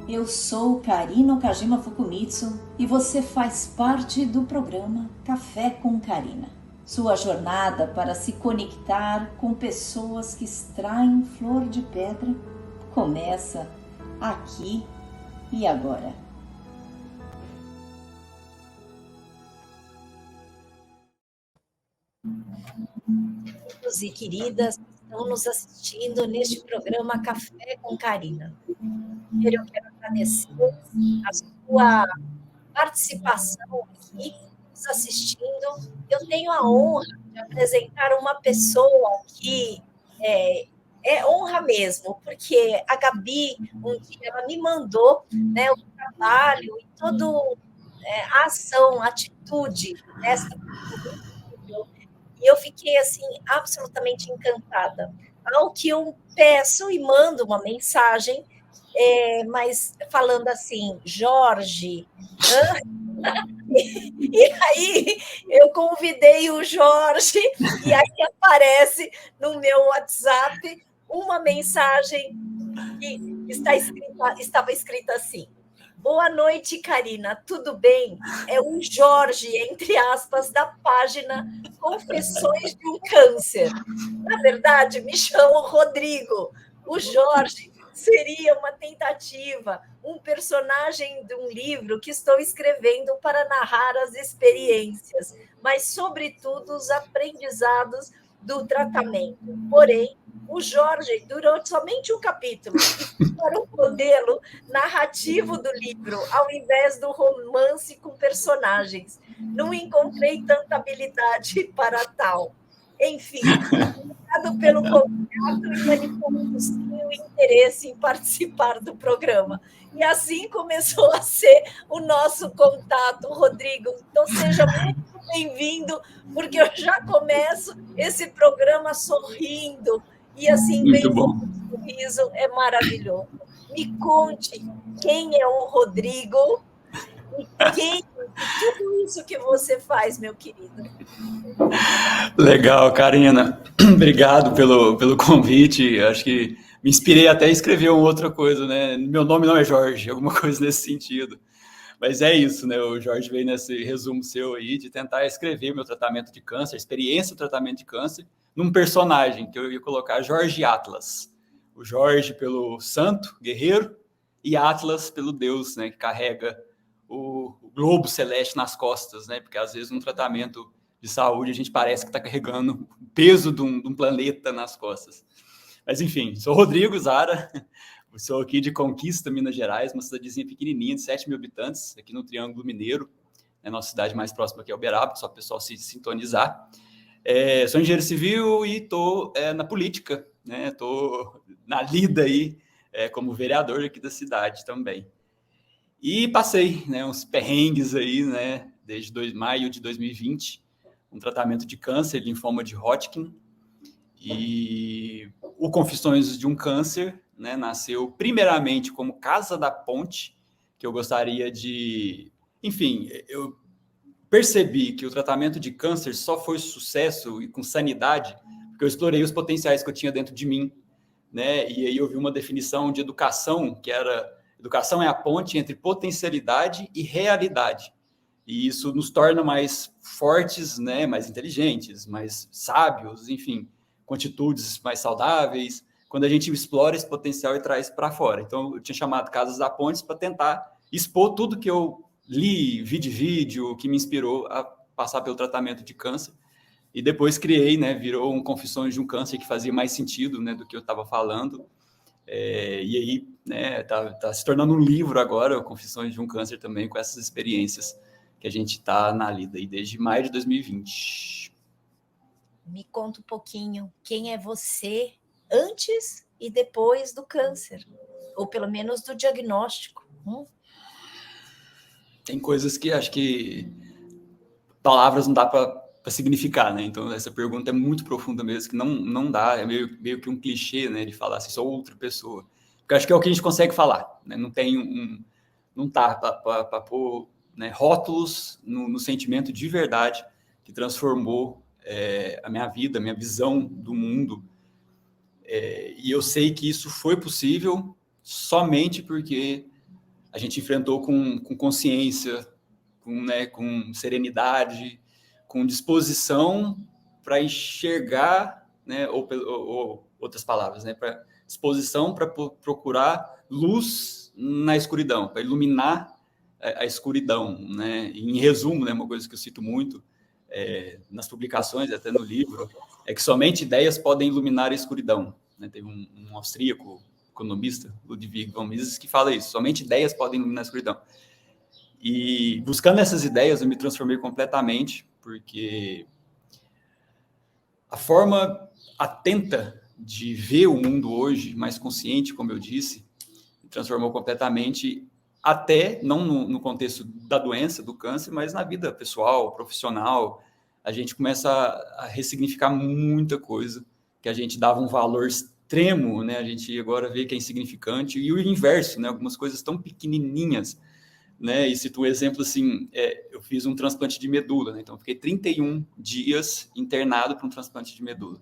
Eu sou Karina Okajima Fukumitsu e você faz parte do programa Café com Karina. Sua jornada para se conectar com pessoas que extraem flor de pedra começa aqui e agora. Queridos e queridas que estão nos assistindo neste programa Café com Karina. Primeiro eu quero agradecer a sua participação aqui, nos assistindo. Eu tenho a honra de apresentar uma pessoa que é honra mesmo, porque a Gabi, um dia, ela me mandou, né, o trabalho e toda a ação, a atitude desta pessoa, e eu fiquei assim absolutamente encantada. Ao que eu peço e mando uma mensagem, mas falando assim, Jorge, e aí eu convidei o Jorge, e aí aparece no meu WhatsApp uma mensagem que estava escrita assim: Boa noite, Karina, tudo bem? É o Jorge, entre aspas, da página Confissões de um Câncer. Na verdade, me chamo Rodrigo. O Jorge seria uma tentativa, um personagem de um livro que estou escrevendo para narrar as experiências, mas, sobretudo, os aprendizados do tratamento. Porém, o Jorge durou somente um capítulo e foi para o modelo narrativo do livro, ao invés do romance com personagens. Não encontrei tanta habilidade para tal. Enfim, obrigado pelo contato e manifestou sim o interesse em participar do programa. E assim começou a ser o nosso contato, Rodrigo. Então, seja muito bem-vindo, porque eu já começo esse programa sorrindo, e assim, Muito bem-vindo, bom. o sorriso é maravilhoso. Me conte quem é o Rodrigo e tudo isso que você faz, meu querido. Legal, Karina. Obrigado pelo convite. Acho que me inspirei até a escrever uma outra coisa, né? Meu nome não é Jorge, alguma coisa nesse sentido. Mas é isso, né? O Jorge veio nesse resumo seu aí de tentar escrever o meu tratamento de câncer, a experiência do tratamento de câncer, num personagem que eu ia colocar Jorge Atlas. O Jorge pelo santo, guerreiro, e Atlas pelo deus, né? Que carrega o globo celeste nas costas, né? Porque às vezes num tratamento de saúde a gente parece que está carregando o peso de um planeta nas costas. Mas enfim, sou Rodrigo Zara, sou aqui de Conquista, Minas Gerais, uma cidadezinha pequenininha de 7 mil habitantes, aqui no Triângulo Mineiro, a nossa cidade mais próxima aqui é Uberaba, só o pessoal se sintonizar. Sou engenheiro civil e estou na política, né? Estou na lida aí como vereador aqui da cidade também. E passei, né, uns perrengues aí, né, desde maio de 2020, um tratamento de câncer, linfoma de Hodgkin, e o Confissões de um Câncer, né, nasceu primeiramente como Casa da Ponte, que eu gostaria de... Enfim, eu percebi que o tratamento de câncer só foi sucesso e com sanidade porque eu explorei os potenciais que eu tinha dentro de mim, né? E aí eu vi uma definição de educação que era: educação é a ponte entre potencialidade e realidade. E isso nos torna mais fortes, né? Mais inteligentes, mais sábios, enfim, com atitudes mais saudáveis, quando a gente explora esse potencial e traz para fora. Então, eu tinha chamado Casas da Pontes para tentar expor tudo que eu li, vi de vídeo, que me inspirou a passar pelo tratamento de câncer. E depois criei, né? Virou um Confissões de um Câncer que fazia mais sentido, né? Do que eu estava falando. E aí, né? Tá se tornando um livro agora, Confissões de um Câncer também, com essas experiências que a gente está na lida aí desde maio de 2020. Me conta um pouquinho quem é você antes e depois do câncer, ou pelo menos do diagnóstico. Tem coisas que acho que palavras não dá para significar, né? Então, essa pergunta é muito profunda mesmo, que não dá, é meio que um clichê, né? De falar assim, sou outra pessoa. Porque acho que é o que a gente consegue falar, né? Não tem não tá para pôr, né, rótulos no sentimento de verdade que transformou a minha vida, a minha visão do mundo. E eu sei que isso foi possível somente porque a gente enfrentou com consciência, com serenidade, com disposição para enxergar, né, ou outras palavras, né, para disposição para procurar luz na escuridão, para iluminar a escuridão, né? Em resumo, né, uma coisa que eu cito muito nas publicações, até no livro, é que somente ideias podem iluminar a escuridão. Né? Teve um austríaco economista, Ludwig von Mises, que fala isso, somente ideias podem iluminar a escuridão. E buscando essas ideias, eu me transformei completamente, porque a forma atenta de ver o mundo hoje, mais consciente, como eu disse, me transformou completamente, até, não no contexto da doença, do câncer, mas na vida pessoal, profissional. A gente começa a ressignificar muita coisa, que a gente dava um valor extremo, né? A gente agora vê que é insignificante, e o inverso, né? Algumas coisas tão pequenininhas, né? E cito um exemplo assim, eu fiz um transplante de medula, né? Então fiquei 31 dias internado para um transplante de medula.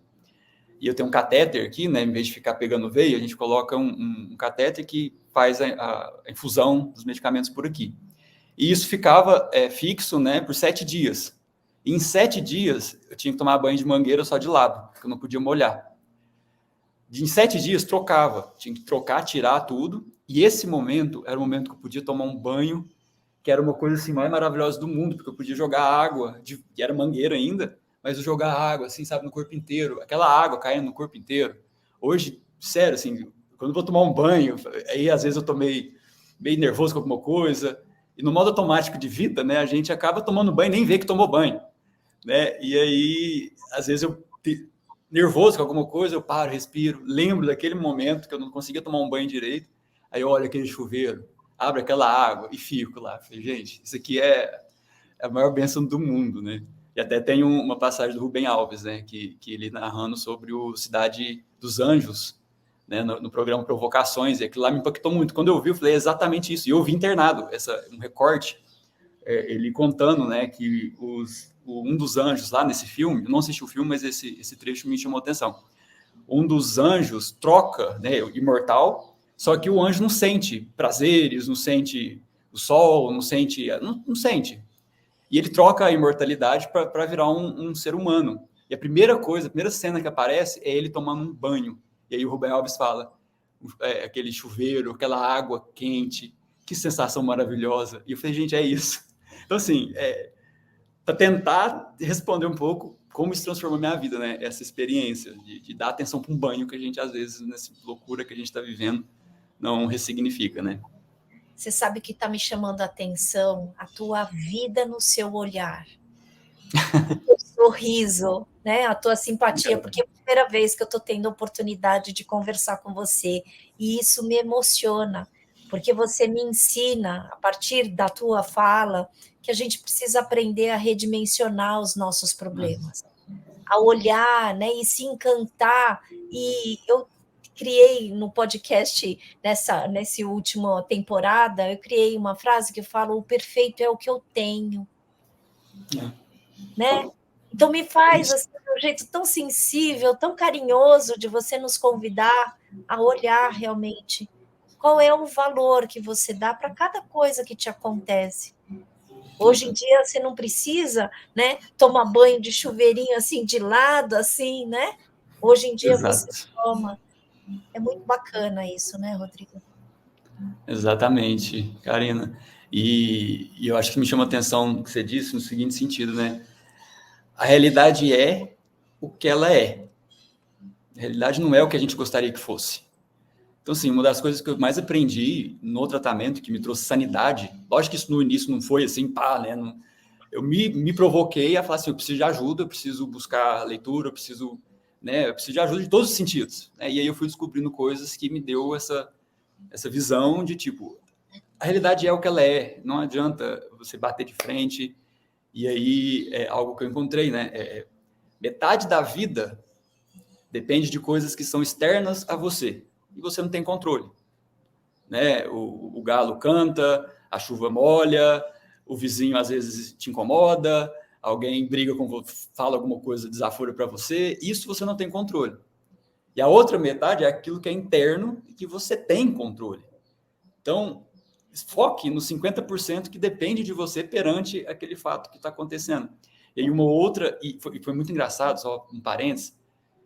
E eu tenho um catéter aqui, né? Em vez de ficar pegando veia, a gente coloca um catéter que faz a infusão dos medicamentos por aqui. E isso ficava fixo, né? Por 7 dias. E em 7 dias, eu tinha que tomar banho de mangueira só de lado, porque eu não podia molhar. Em 7 dias, trocava. Tinha que trocar, tirar tudo. E esse momento era o momento que eu podia tomar um banho, que era uma coisa assim mais maravilhosa do mundo, porque eu podia jogar água, que era mangueira ainda, mas eu jogar água, assim, sabe, no corpo inteiro, aquela água caindo no corpo inteiro. Hoje, sério, assim, quando eu vou tomar um banho, aí às vezes eu tô meio nervoso com alguma coisa, e no modo automático de vida, né, a gente acaba tomando banho e nem vê que tomou banho, né, e aí, às vezes eu nervoso com alguma coisa, eu paro, respiro, lembro daquele momento que eu não conseguia tomar um banho direito, aí eu olho aquele chuveiro, abro aquela água e fico lá. Falei, gente, isso aqui é a maior bênção do mundo, né? E até tem uma passagem do Rubem Alves, né? Que ele narrando sobre o Cidade dos Anjos, né? No programa Provocações, e aquilo lá me impactou muito. Quando eu vi, eu falei, é exatamente isso. E eu vi internado, um recorte, ele contando, né? Que um dos anjos lá nesse filme, eu não assisti o filme, mas esse trecho me chamou a atenção. Um dos anjos troca, né? Imortal, só que o anjo não sente prazeres, não sente o sol, não sente. E ele troca a imortalidade para virar um ser humano. E a primeira cena que aparece é ele tomando um banho. E aí o Rubem Alves fala, aquele chuveiro, aquela água quente, que sensação maravilhosa. E eu falei, gente, é isso. Então, assim, para tentar responder um pouco como isso transformou minha vida, né? Essa experiência de dar atenção para um banho que a gente, às vezes, nessa loucura que a gente está vivendo, não ressignifica, né? Você sabe que está me chamando a atenção a tua vida no seu olhar, o teu sorriso, né? A tua simpatia, porque é a primeira vez que eu estou tendo a oportunidade de conversar com você, e isso me emociona, porque você me ensina, a partir da tua fala, que a gente precisa aprender a redimensionar os nossos problemas, a olhar, né, e se encantar. E eu criei no podcast, nessa última temporada, eu criei uma frase que eu falo, o perfeito é o que eu tenho. Né? Então me faz assim, de um jeito tão sensível, tão carinhoso, de você nos convidar a olhar realmente qual é o valor que você dá para cada coisa que te acontece. Hoje em dia você não precisa, né, tomar banho de chuveirinho assim de lado, assim, né? Hoje em dia Exato. Você toma. É muito bacana isso, né, Rodrigo? Exatamente, Karina. E eu acho que me chama a atenção o que você disse no seguinte sentido, né? A realidade é o que ela é. A realidade não é o que a gente gostaria que fosse. Então, assim, uma das coisas que eu mais aprendi no tratamento, que me trouxe sanidade, lógico que isso no início não foi assim, pá, né? Não, eu me provoquei a falar assim, eu preciso de ajuda, eu preciso buscar leitura, eu preciso de ajuda de todos os sentidos. Né? E aí eu fui descobrindo coisas que me deu essa visão de, tipo, a realidade é o que ela é, não adianta você bater de frente. E aí é algo que eu encontrei, né? Metade da vida depende de coisas que são externas a você e você não tem controle, né? O galo canta, a chuva molha, o vizinho às vezes te incomoda, alguém briga com você, fala alguma coisa desaforo para você, isso você não tem controle. E a outra metade é aquilo que é interno e que você tem controle. Então, foque nos 50% que depende de você perante aquele fato que está acontecendo. E aí uma outra, e foi muito engraçado, só um parênteses,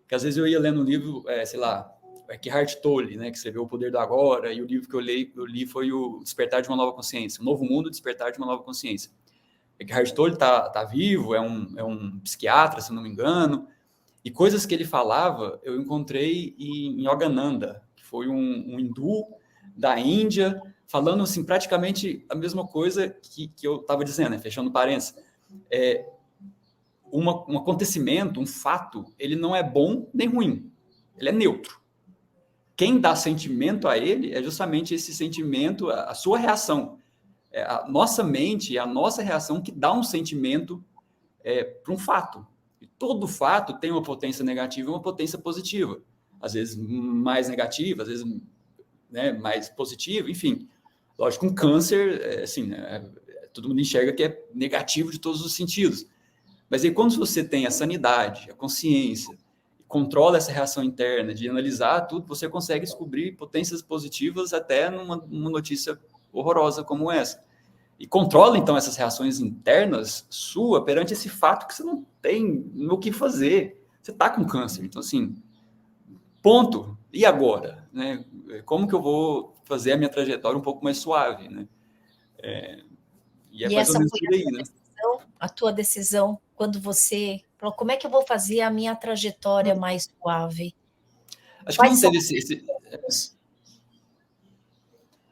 que às vezes eu ia lendo um livro, sei lá, Eckhart Tolle, né, que escreveu O Poder do Agora, e o livro que eu li foi o Despertar de uma Nova Consciência, O Novo Mundo, Despertar de uma Nova Consciência. Eckhart Tolle tá vivo, é um psiquiatra, se não me engano, e coisas que ele falava, eu encontrei em Yogananda, que foi um hindu da Índia, falando assim, praticamente a mesma coisa que eu estava dizendo, né? Fechando parênteses. Um acontecimento, um fato, ele não é bom nem ruim, ele é neutro. Quem dá sentimento a ele é justamente esse sentimento, a sua reação. A nossa mente, a nossa reação que dá um sentimento para um fato. E todo fato tem uma potência negativa e uma potência positiva. Às vezes mais negativa, às vezes, né, mais positiva, enfim. Lógico, um câncer, assim, todo mundo enxerga que é negativo de todos os sentidos. Mas aí quando você tem a sanidade, a consciência, controla essa reação interna, de analisar tudo, você consegue descobrir potências positivas até numa notícia horrorosa como essa. E controla, então, essas reações internas sua perante esse fato que você não tem no que fazer. Você está com câncer. Então, assim, ponto. E agora? Né? Como que eu vou fazer a minha trajetória um pouco mais suave? Né? E é mais ou essa menos foi por aí, né? a tua decisão, quando você falou, como é que eu vou fazer a minha trajetória mais suave? Acho que Quais não são teve os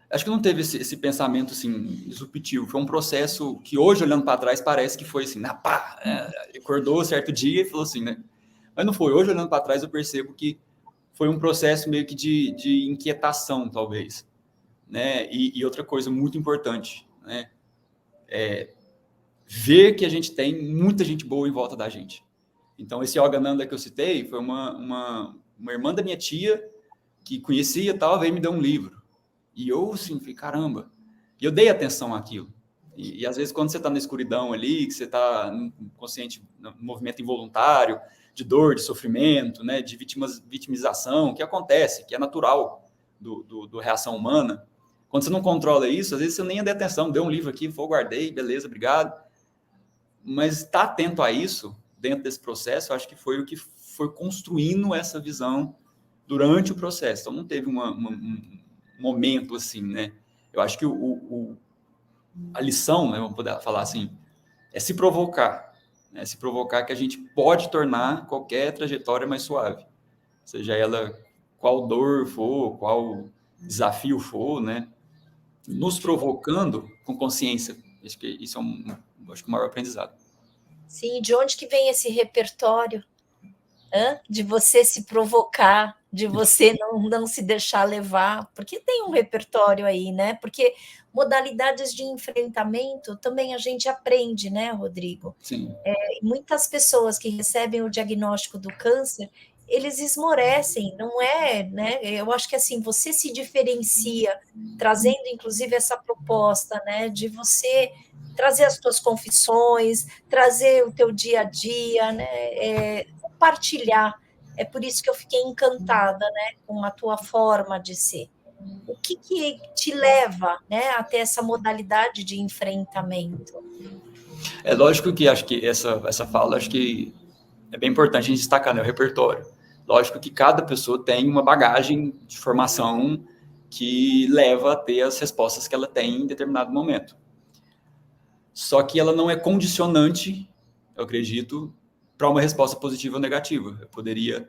acho que não teve esse pensamento assim disruptivo. Foi um processo que hoje, olhando para trás, parece que foi assim, pá, acordou certo dia e falou assim, né? Mas não foi. Hoje, olhando para trás, eu percebo que foi um processo meio que de inquietação, talvez. Né? E outra coisa muito importante, né? Ver que a gente tem muita gente boa em volta da gente. Então, esse Yogananda que eu citei foi uma irmã da minha tia que conhecia e tal, veio e me deu um livro. E eu, assim, falei, caramba. E eu dei atenção àquilo. E às vezes, quando você está na escuridão ali, que você está consciente, no movimento involuntário, de dor, de sofrimento, né, de vitimização, que acontece, que é natural do reação humana. Quando você não controla isso, às vezes você nem dá atenção, deu um livro aqui, guardei, beleza, obrigado. Mas estar atento a isso, dentro desse processo, eu acho que foi o que foi construindo essa visão durante o processo. Então, não teve um momento assim, né? Eu acho que a lição, né, vamos poder falar assim, é se provocar. Né? Se provocar que a gente pode tornar qualquer trajetória mais suave. Seja ela qual dor for, qual desafio for, né? Nos provocando com consciência. Acho que isso é acho que o maior aprendizado. Sim, de onde que vem esse repertório? De você se provocar, de você não se deixar levar, porque tem um repertório aí, né? Porque modalidades de enfrentamento também a gente aprende, né, Rodrigo? Sim. Muitas pessoas que recebem o diagnóstico do câncer, eles esmorecem, não é, né? Eu acho que assim, você se diferencia, trazendo inclusive essa proposta, né, de você trazer as tuas confissões, trazer o teu dia a dia, né, compartilhar. É por isso que eu fiquei encantada, né, com a tua forma de ser. O que te leva, né, até essa modalidade de enfrentamento? É lógico que acho que essa fala, acho que é bem importante a gente destacar, né, o repertório. Lógico que cada pessoa tem uma bagagem de formação que leva a ter as respostas que ela tem em determinado momento. Só que ela não é condicionante, eu acredito, para uma resposta positiva ou negativa. Eu poderia,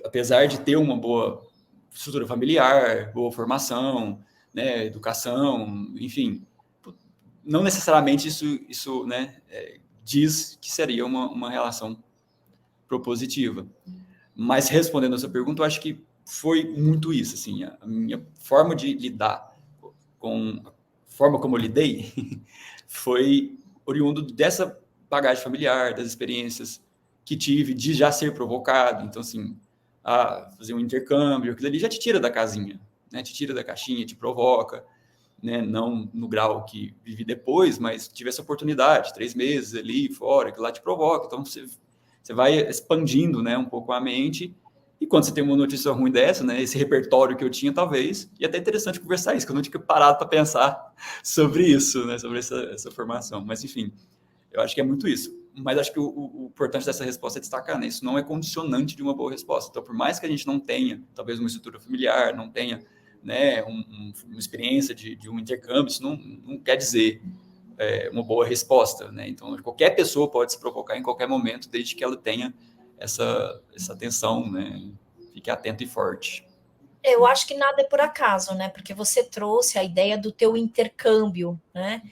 apesar de ter uma boa estrutura familiar, boa formação, né, educação, enfim, não necessariamente isso né, diz que seria uma relação propositiva. Mas respondendo a sua pergunta, eu acho que foi muito isso, assim, a minha forma de lidar com a forma como eu lidei foi oriundo dessa bagagem familiar, das experiências que tive de já ser provocado. Então, assim, fazer um intercâmbio, aquilo ali já te tira da casinha, né? Te tira da caixinha, te provoca, né? Não no grau que vivi depois, mas tive essa oportunidade, 3 meses ali fora, que lá te provoca. Então, você vai expandindo, né, um pouco a mente E quando você tem uma notícia ruim dessa, né, esse repertório que eu tinha, talvez, e até interessante conversar isso, que eu não tinha parado para pensar sobre isso, né, sobre essa formação. Mas, enfim, eu acho que é muito isso. Mas acho que o importante dessa resposta é destacar, né, isso não é condicionante de uma boa resposta. Então, por mais que a gente não tenha, talvez, uma estrutura familiar, não tenha, né, uma experiência de um intercâmbio, isso não quer dizer uma boa resposta, né? Então, qualquer pessoa pode se provocar em qualquer momento, desde que ela tenha essa atenção, né? Fique atento e forte. Eu acho que nada é por acaso, né? Porque você trouxe a ideia do teu intercâmbio, né?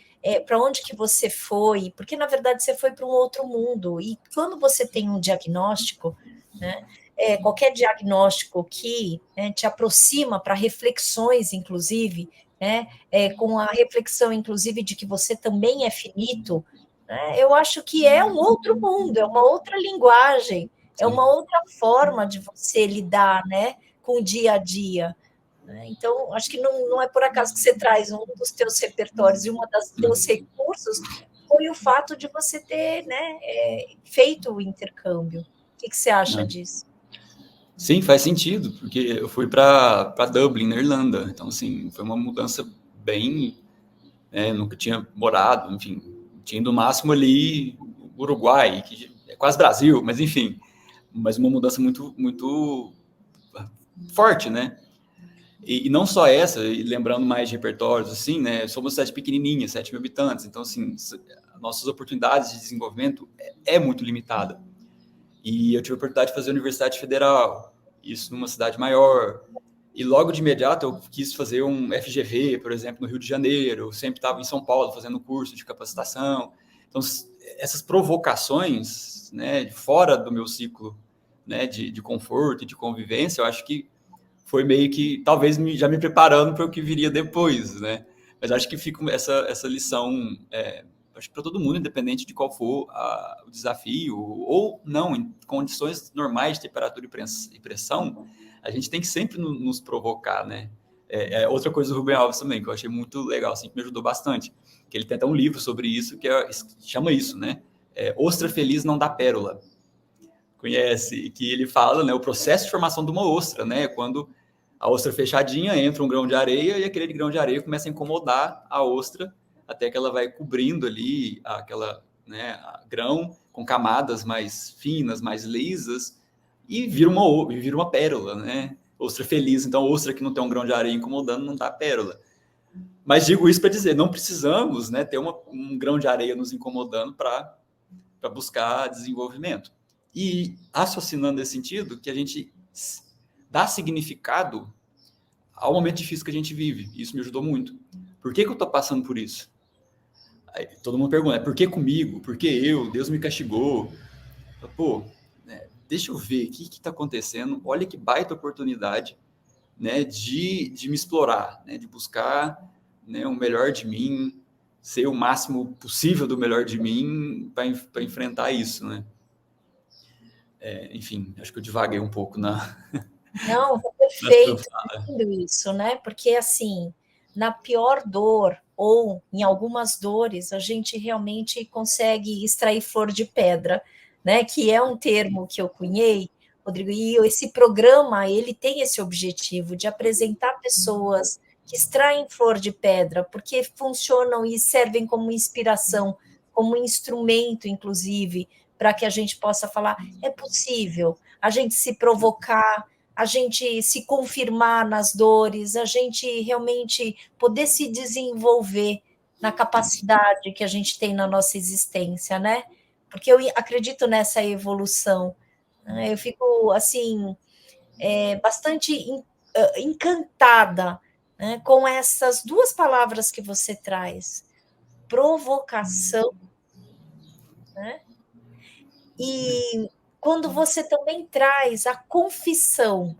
Para onde que você foi? Porque na verdade você foi para um outro mundo. E quando você tem um diagnóstico, né? Qualquer diagnóstico que, né, te aproxima para reflexões, inclusive, né? Com a reflexão, inclusive, de que você também é finito, né? Eu acho que é um outro mundo, é uma outra linguagem, é Sim. uma outra forma de você lidar, né? Com o dia a dia. Né? Então, acho que não é por acaso que você traz um dos teus repertórios e uma das teus recursos foi o fato de você ter, né, feito o intercâmbio. O que você acha disso? Sim, faz sentido, porque eu fui para Dublin, na Irlanda. Então, assim, foi uma mudança bem... nunca tinha morado, enfim, tinha no máximo ali Uruguai, que é quase Brasil, mas enfim, mas uma mudança muito, muito forte, né? E não só essa, e lembrando mais de repertórios, assim, né? Somos uma cidade pequenininha, 7 mil habitantes, então, assim, nossas oportunidades de desenvolvimento é muito limitada. E eu tive a oportunidade de fazer a Universidade Federal, isso numa cidade maior. E logo de imediato eu quis fazer um FGV, por exemplo, no Rio de Janeiro. Eu sempre estava em São Paulo fazendo curso de capacitação. Então, essas provocações, né, fora do meu ciclo, né, de conforto e de convivência, eu acho que foi meio que, talvez, já me preparando para o que viria depois, né? Mas acho que fica essa lição, acho que para todo mundo, independente de qual for o desafio, ou não, em condições normais de temperatura e pressão, a gente tem que sempre nos provocar, né? Outra coisa do Rubem Alves também, que eu achei muito legal, assim, que me ajudou bastante, que ele tem até um livro sobre isso, que chama isso, né? Ostra feliz não dá pérola. Conhece? Que ele fala, né, o processo de formação de uma ostra, né? Quando a ostra fechadinha entra um grão de areia e aquele grão de areia começa a incomodar a ostra até que ela vai cobrindo ali aquela, né, grão com camadas mais finas, mais lisas e vira uma pérola, né? Ostra feliz, então ostra que não tem um grão de areia incomodando não dá pérola. Mas digo isso para dizer, não precisamos, né, ter um grão de areia nos incomodando para buscar desenvolvimento. E raciocinando nesse sentido, que a gente dá significado ao momento difícil que a gente vive. Isso me ajudou muito. Por que eu estou passando por isso? Aí, todo mundo pergunta, por que comigo? Por que eu? Deus me castigou. Pô, né, deixa eu ver o que está acontecendo. Olha que baita oportunidade, né, de me explorar, né, de buscar, né, o melhor de mim, ser o máximo possível do melhor de mim para enfrentar isso, né? Enfim, acho que eu divaguei um pouco Não, é na sua perfeito, fala. lindo isso, né? Porque assim, na pior dor ou em algumas dores, a gente realmente consegue extrair flor de pedra, né? Que é um termo que eu cunhei, Rodrigo, e esse programa, ele tem esse objetivo de apresentar pessoas que extraem flor de pedra, porque funcionam e servem como inspiração, como instrumento, inclusive, para que a gente possa falar, é possível a gente se provocar, a gente se confirmar nas dores, a gente realmente poder se desenvolver na capacidade que a gente tem na nossa existência, né? Porque eu acredito nessa evolução. Né? Eu fico, assim, bastante encantada, né, com essas duas palavras que você traz, provocação, né? E quando você também traz a confissão.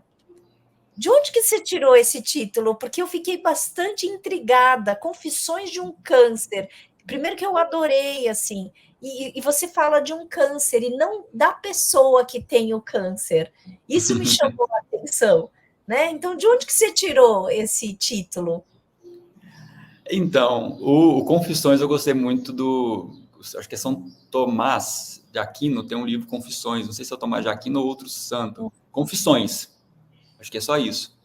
De onde que você tirou esse título? Porque eu fiquei bastante intrigada. Confissões de um câncer. Primeiro que eu adorei, assim. E você fala de um câncer e não da pessoa que tem o câncer. Isso me chamou a atenção, né? Então, de onde que você tirou esse título? Então, o Confissões eu gostei muito acho que é São Tomás de Aquino, tem um livro Confissões, não sei se é o Tomás de Aquino ou outro santo, Confissões. Acho que é só isso.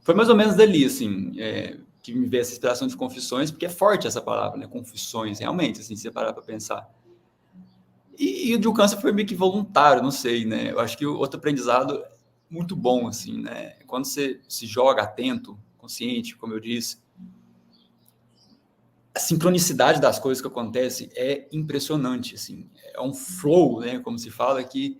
Foi mais ou menos dali, assim, que me veio essa inspiração de confissões, porque é forte essa palavra, né? Confissões, realmente, assim, se você parar para pensar. E o de um câncer foi meio que voluntário, não sei, né? Eu acho que o outro aprendizado muito bom, assim, né? Quando você se joga atento, consciente, como eu disse, a sincronicidade das coisas que acontecem é impressionante, assim. É um flow, né? Como se fala, que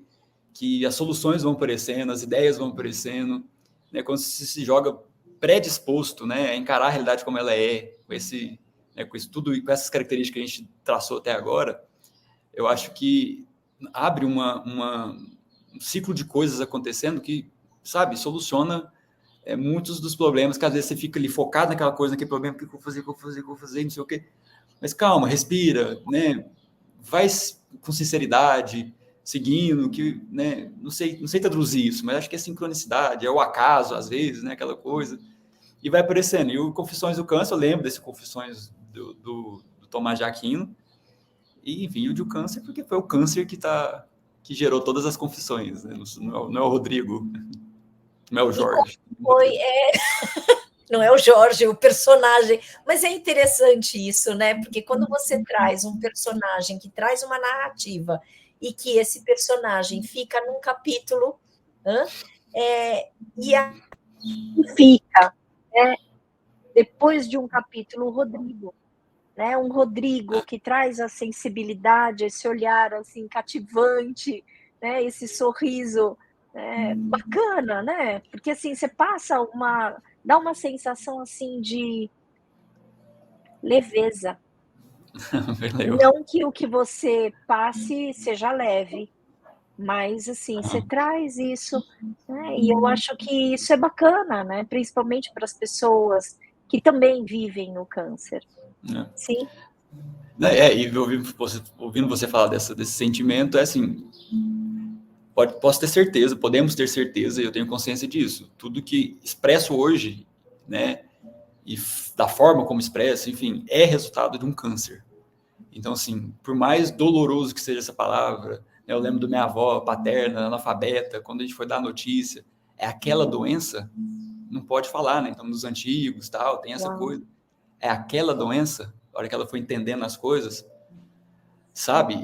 as soluções vão aparecendo, as ideias vão aparecendo, né? Quando você se joga predisposto, né? A encarar a realidade como ela é, com esse, né? Com isso tudo, com essas características que a gente traçou até agora, eu acho que abre um ciclo de coisas acontecendo que, sabe, soluciona muitos dos problemas, que às vezes você fica ali focado naquela coisa, naquele problema, o que eu vou fazer, não sei o quê. Mas calma, respira, né? Vai com sinceridade, seguindo, que, né? Não sei traduzir isso, mas acho que é sincronicidade, é o acaso, às vezes, né? Aquela coisa. E vai aparecendo. E o Confissões do Câncer, eu lembro desse Confissões do Tomás de Aquino, e, enfim, o de câncer, porque foi o câncer que gerou todas as confissões, né? Não é o Rodrigo, não é o Jorge. Não é o Jorge, o personagem. Mas é interessante isso, né? Porque quando você traz um personagem que traz uma narrativa e que esse personagem fica num capítulo, e fica, né? Depois de um capítulo, o Rodrigo. Né, um Rodrigo que traz a sensibilidade, esse olhar assim cativante, né, esse sorriso bacana, né? Porque assim você dá uma sensação assim de leveza. Não que o que você passe seja leve, mas assim você traz isso, né? E eu acho que isso é bacana, né? Principalmente para as pessoas que também vivem no câncer. Sim. E ouvindo você falar desse sentimento, é assim, posso ter certeza, podemos ter certeza, e eu tenho consciência disso. Tudo que expresso hoje, né, e da forma como expresso, enfim, é resultado de um câncer. Então, assim, por mais doloroso que seja essa palavra, né, eu lembro da minha avó paterna, analfabeta, quando a gente foi dar a notícia, é aquela doença, não pode falar, né? Então, nos antigos, tal, tem essa coisa. É aquela doença, a hora que ela foi entendendo as coisas, sabe?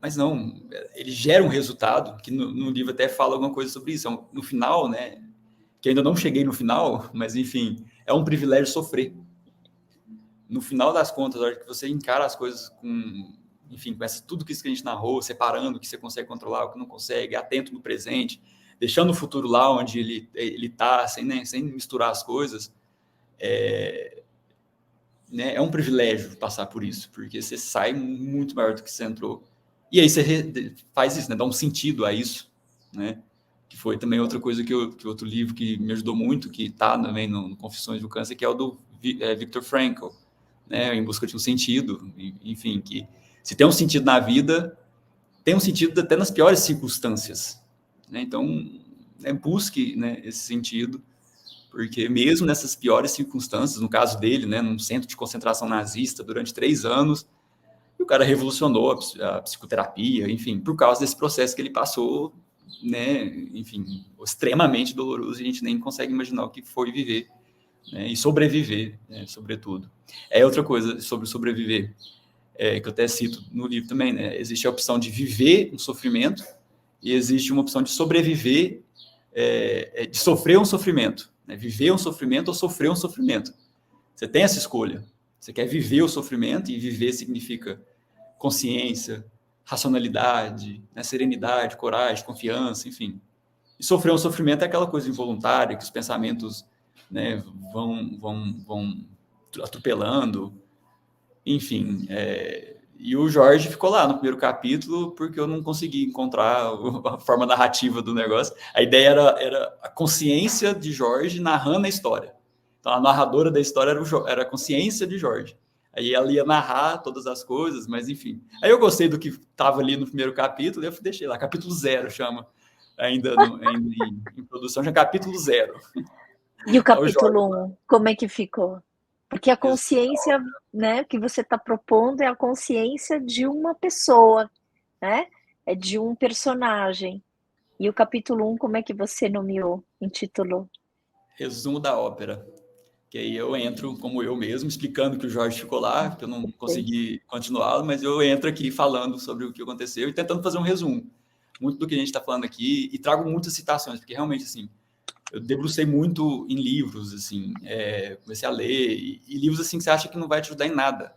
Mas não, ele gera um resultado, que no livro até fala alguma coisa sobre isso. No final, né? Que ainda não cheguei no final, mas enfim, é um privilégio sofrer. No final das contas, a hora que você encara as coisas com, enfim, com tudo isso que a gente narrou, separando o que você consegue controlar, o que não consegue, atento no presente, deixando o futuro lá onde ele está, sem misturar as coisas, né, é um privilégio passar por isso, porque você sai muito maior do que você entrou. E aí você faz isso, né, dá um sentido a isso, né? Que foi também outra coisa que outro livro que me ajudou muito, que está também no Confissões do Câncer, que é o do Viktor Frankl, né, Em Busca de um Sentido, enfim, que se tem um sentido na vida, tem um sentido até nas piores circunstâncias, né? Então, busque, né, esse sentido, porque mesmo nessas piores circunstâncias, no caso dele, né, num centro de concentração nazista durante 3 anos, o cara revolucionou a psicoterapia, enfim, por causa desse processo que ele passou, né, enfim, extremamente doloroso, e a gente nem consegue imaginar o que foi viver, né, e sobreviver, né, sobretudo. É outra coisa sobre sobreviver, que eu até cito no livro também, né, existe a opção de viver um sofrimento e existe uma opção de sobreviver, de sofrer um sofrimento, né, viver um sofrimento ou sofrer um sofrimento. Você tem essa escolha. Você quer viver o sofrimento, e viver significa consciência, racionalidade, né, serenidade, coragem, confiança, enfim. E sofrer um sofrimento é aquela coisa involuntária, que os pensamentos, né, vão atropelando, enfim. E o Jorge ficou lá no primeiro capítulo porque eu não consegui encontrar a forma narrativa do negócio. A ideia era a consciência de Jorge narrando a história. Então, a narradora da história era a consciência de Jorge. Aí ela ia narrar todas as coisas, mas enfim. Aí eu gostei do que estava ali no primeiro capítulo, e eu deixei lá, capítulo 0 chama, ainda em produção, já capítulo 0. E o capítulo 1, como é que ficou? Porque a consciência, né, que você está propondo é a consciência de uma pessoa, né? É de um personagem. E o capítulo 1, como é que você nomeou, intitulou? Resumo da ópera. Que aí eu entro como eu mesmo, explicando que o Jorge ficou lá, que eu não consegui continuá-lo, mas eu entro aqui falando sobre o que aconteceu e tentando fazer um resumo. Muito do que a gente está falando aqui, e trago muitas citações, porque realmente, assim, eu debrucei muito em livros, assim, comecei a ler, e livros, assim, que você acha que não vai te ajudar em nada.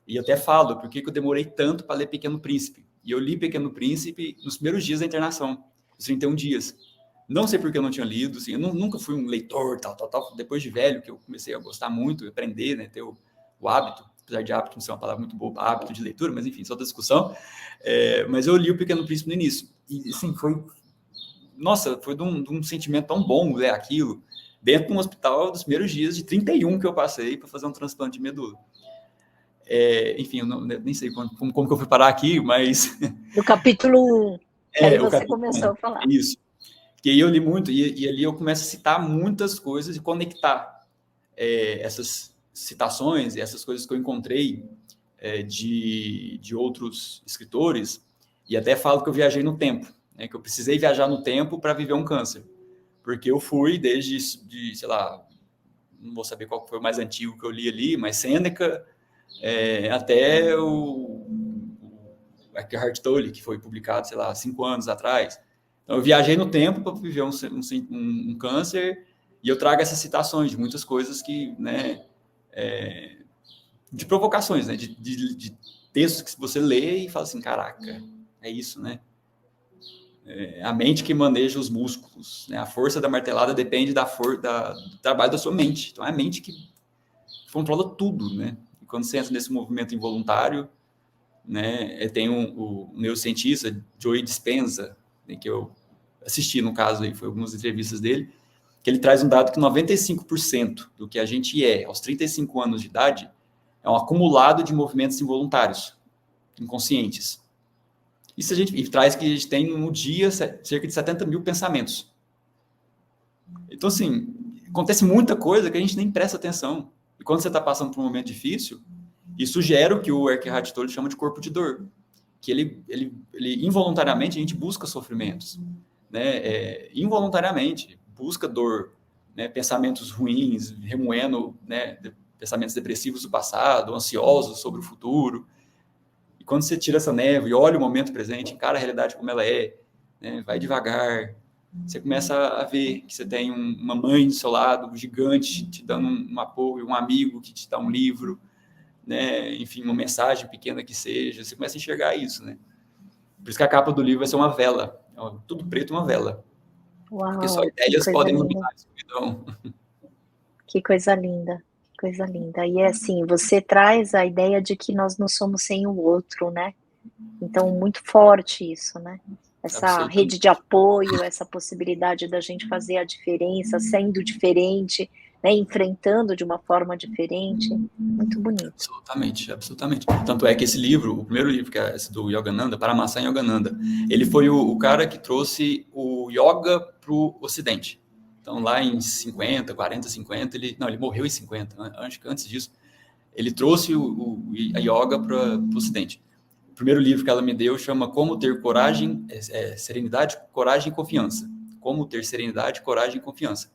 E eu até falo, por que eu demorei tanto para ler Pequeno Príncipe? E eu li Pequeno Príncipe nos primeiros dias da internação, os 31 dias. Não sei porque eu não tinha lido, assim, eu nunca fui um leitor, tal. Depois de velho, que eu comecei a gostar muito, aprender, né, ter o hábito, apesar de hábito não ser uma palavra muito boa, hábito de leitura, mas enfim, só da discussão. Mas eu li o Pequeno Príncipe no início. E, assim, foi de um sentimento tão bom ler aquilo, dentro de um hospital dos primeiros dias de 31 que eu passei para fazer um transplante de medula. Enfim, eu nem sei como que eu fui parar aqui, mas... No capítulo 1, que aí você começou a falar. Isso. Que aí eu li muito, e ali eu começo a citar muitas coisas e conectar essas citações e essas coisas que eu encontrei de outros escritores, e até falo que eu viajei no tempo, né, que eu precisei viajar no tempo para viver um câncer, porque eu fui desde, sei lá, não vou saber qual foi o mais antigo que eu li ali, mas Sêneca, até o Eckhart Tolle, que foi publicado, sei lá, 5 anos atrás. Então, eu viajei no tempo para viver um câncer, e eu trago essas citações de muitas coisas que, né, de provocações, né, de textos que você lê e fala assim, caraca, é isso, né? A mente que maneja os músculos, né? A força da martelada depende do trabalho da sua mente. Então, é a mente que controla tudo, né? E quando você entra nesse movimento involuntário, né, tem o neurocientista Joe Dispenza, né, que eu assisti, no caso, aí, foi algumas entrevistas dele, que ele traz um dado que 95% do que a gente aos 35 anos de idade é um acumulado de movimentos involuntários, inconscientes. Isso e traz que a gente tem no dia cerca de 70 mil pensamentos. Então, assim, acontece muita coisa que a gente nem presta atenção. E quando você está passando por um momento difícil, isso gera o que o Eckhart Tolle chama de corpo de dor, que ele involuntariamente a gente busca sofrimentos, né? Involuntariamente busca dor, né? Pensamentos ruins, remoendo, né? Pensamentos depressivos do passado, ansiosos sobre o futuro. E quando você tira essa névoa e olha o momento presente, encara a realidade como ela é, né? Vai devagar, você começa a ver que você tem uma mãe do seu lado, um gigante, te dando um apoio, um amigo que te dá um livro, né? Enfim, uma mensagem pequena que seja, você começa a enxergar isso, né? Por isso que a capa do livro vai ser uma vela, tudo preto, uma vela. Uau, porque só ideias podem iluminar a escuridão. Que coisa linda, que coisa linda. E assim, você traz a ideia de que nós não somos sem o outro, né? Então, muito forte isso, né? Essa rede de apoio, essa possibilidade da gente fazer a diferença, sendo diferente, né? Enfrentando de uma forma diferente. Muito bonito. Absolutamente, absolutamente. Tanto é que esse livro, o primeiro livro, que é esse do Yogananda, Paramahansa Yogananda, ele foi o cara que trouxe o yoga para o Ocidente. Então, lá em 50, 40, 50, ele morreu em 50, né? Antes disso, ele trouxe a yoga para o Ocidente. O primeiro livro que ela me deu chama Como Ter Coragem, Serenidade, Coragem e Confiança. Como Ter Serenidade, Coragem e Confiança.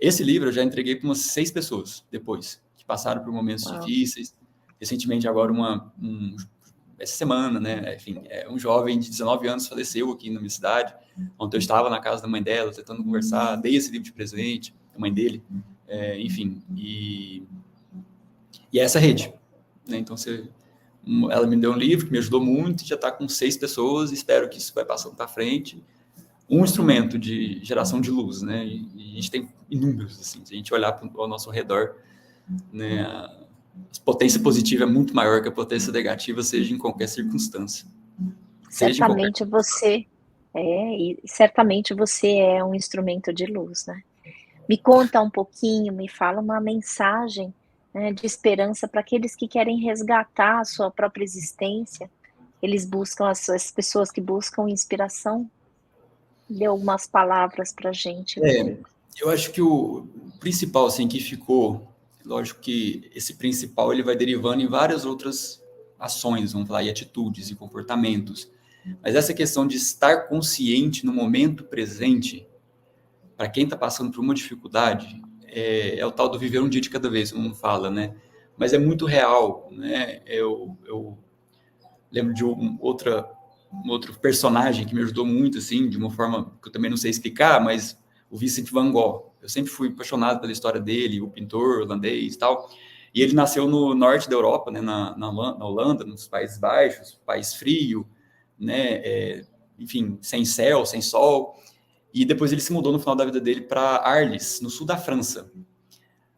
Esse livro eu já entreguei para umas 6 pessoas depois, que passaram por momentos difíceis. Recentemente, agora, essa semana, né? Enfim, um jovem de 19 anos faleceu aqui na minha cidade. Ontem eu estava na casa da mãe dela, tentando conversar, dei esse livro de presente, a mãe dele, enfim. E essa rede, né? Então, ela me deu um livro que me ajudou muito, já está com 6 pessoas, espero que isso vai passando para frente. Um instrumento de geração de luz, né? E a gente tem inúmeros, assim, se a gente olhar ao nosso redor, né? A potência positiva é muito maior que a potência negativa, seja em qualquer circunstância. Certamente você é um instrumento de luz, né? Me conta um pouquinho, me fala uma mensagem, né, de esperança para aqueles que querem resgatar a sua própria existência. Eles buscam, as pessoas que buscam inspiração. Dê algumas palavras para a gente. Eu acho que o principal, assim, que ficou, lógico que esse principal ele vai derivando em várias outras ações, vamos falar, e atitudes e comportamentos. Mas essa questão de estar consciente no momento presente, para quem está passando por uma dificuldade, é o tal do viver um dia de cada vez, como mundo fala, né? Mas é muito real, né? Eu lembro de um outro personagem que me ajudou muito, assim, de uma forma que eu também não sei explicar, mas o Vincent van Gogh. Eu sempre fui apaixonado pela história dele, o pintor holandês e tal. E ele nasceu no norte da Europa, né, na Holanda, nos Países Baixos, país frio, né, enfim, sem céu, sem sol. E depois ele se mudou no final da vida dele para Arles, no sul da França,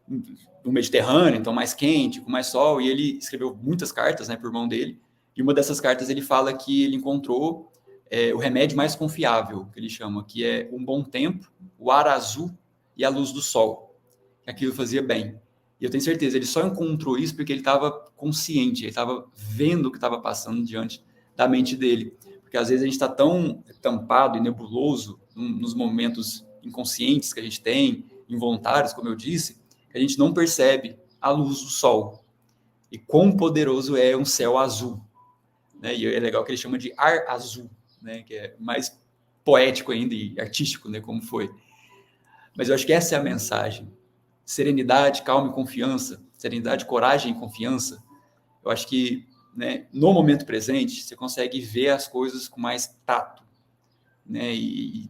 no Mediterrâneo, então mais quente, com mais sol. E ele escreveu muitas cartas, né, por mão dele. E uma dessas cartas ele fala que ele encontrou o remédio mais confiável, que ele chama, que é um bom tempo, o ar azul e a luz do sol. Que aquilo fazia bem. E eu tenho certeza, ele só encontrou isso porque ele estava consciente, ele estava vendo o que estava passando diante da mente dele. Porque às vezes a gente está tão tampado e nebuloso nos momentos inconscientes que a gente tem, involuntários, como eu disse, que a gente não percebe a luz do sol. E quão poderoso é um céu azul. Né? E é legal que ele chama de ar azul, né? Que é mais poético ainda e artístico, né? Como foi. Mas eu acho que essa é a mensagem. Serenidade, calma e confiança. Serenidade, coragem e confiança. Eu acho que, né, no momento presente, você consegue ver as coisas com mais tato. Né, e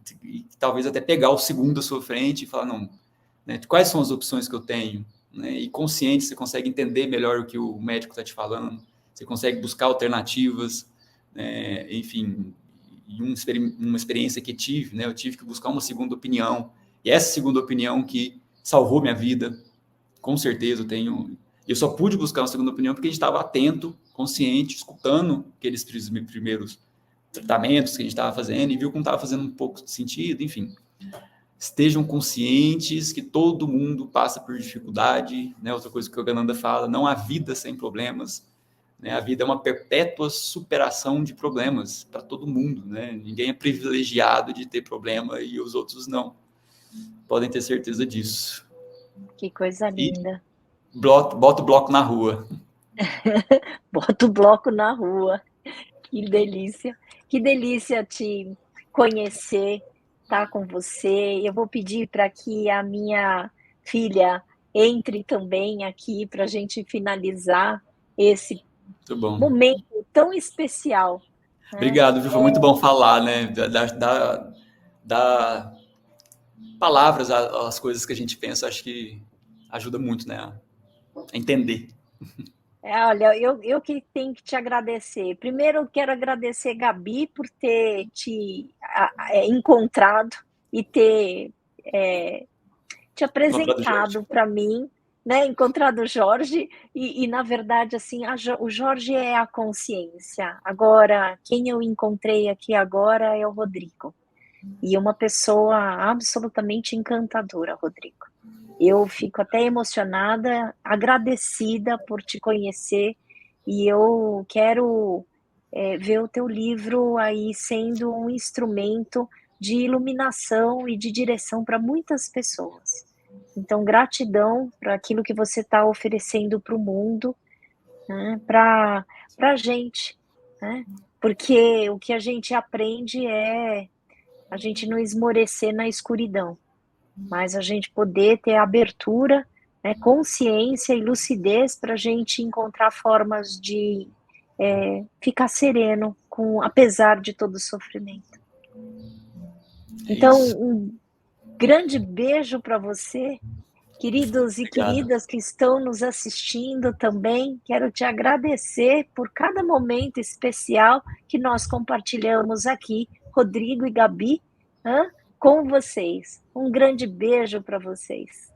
talvez até pegar o segundo à sua frente e falar, não, né, quais são as opções que eu tenho? Né, e consciente, você consegue entender melhor o que o médico está te falando, você consegue buscar alternativas, né, enfim, e uma experiência que tive, né, eu tive que buscar uma segunda opinião, e essa segunda opinião que salvou minha vida, com certeza eu só pude buscar uma segunda opinião porque a gente estava atento, consciente, escutando aqueles primeiros tratamentos que a gente estava fazendo e viu como estava fazendo um pouco de sentido, enfim. Estejam conscientes que todo mundo passa por dificuldade, né? Outra coisa que o Gananda fala, não há vida sem problemas, né? A vida é uma perpétua superação de problemas para todo mundo, né? Ninguém é privilegiado de ter problema e os outros não. Podem ter certeza disso. Que coisa linda. E bota o bloco na rua. Bota o bloco na rua. Que delícia. Que delícia te conhecer, estar com você. Eu vou pedir para que a minha filha entre também aqui para a gente finalizar esse momento tão especial. Né? Obrigado, viu? Foi muito bom falar, né? Dar palavras às coisas que a gente pensa, acho que ajuda muito, né? A entender. Olha, eu que tenho que te agradecer. Primeiro, eu quero agradecer, Gabi, por ter te encontrado e ter te apresentado para mim, né? Encontrado o Jorge e na verdade, assim, o Jorge é a consciência. Agora, quem eu encontrei aqui agora é o Rodrigo. E uma pessoa absolutamente encantadora, Rodrigo. Eu fico até emocionada, agradecida por te conhecer e eu quero ver o teu livro aí sendo um instrumento de iluminação e de direção para muitas pessoas. Então, gratidão para aquilo que você está oferecendo para o mundo, né, para a gente, né? Porque o que a gente aprende é a gente não esmorecer na escuridão, mas a gente poder ter abertura, né, consciência e lucidez para a gente encontrar formas de ficar sereno, apesar de todo o sofrimento. Então, um grande beijo para você, queridos e queridas que estão nos assistindo também. Quero te agradecer por cada momento especial que nós compartilhamos aqui, Rodrigo e Gabi, com vocês. Um grande beijo para vocês.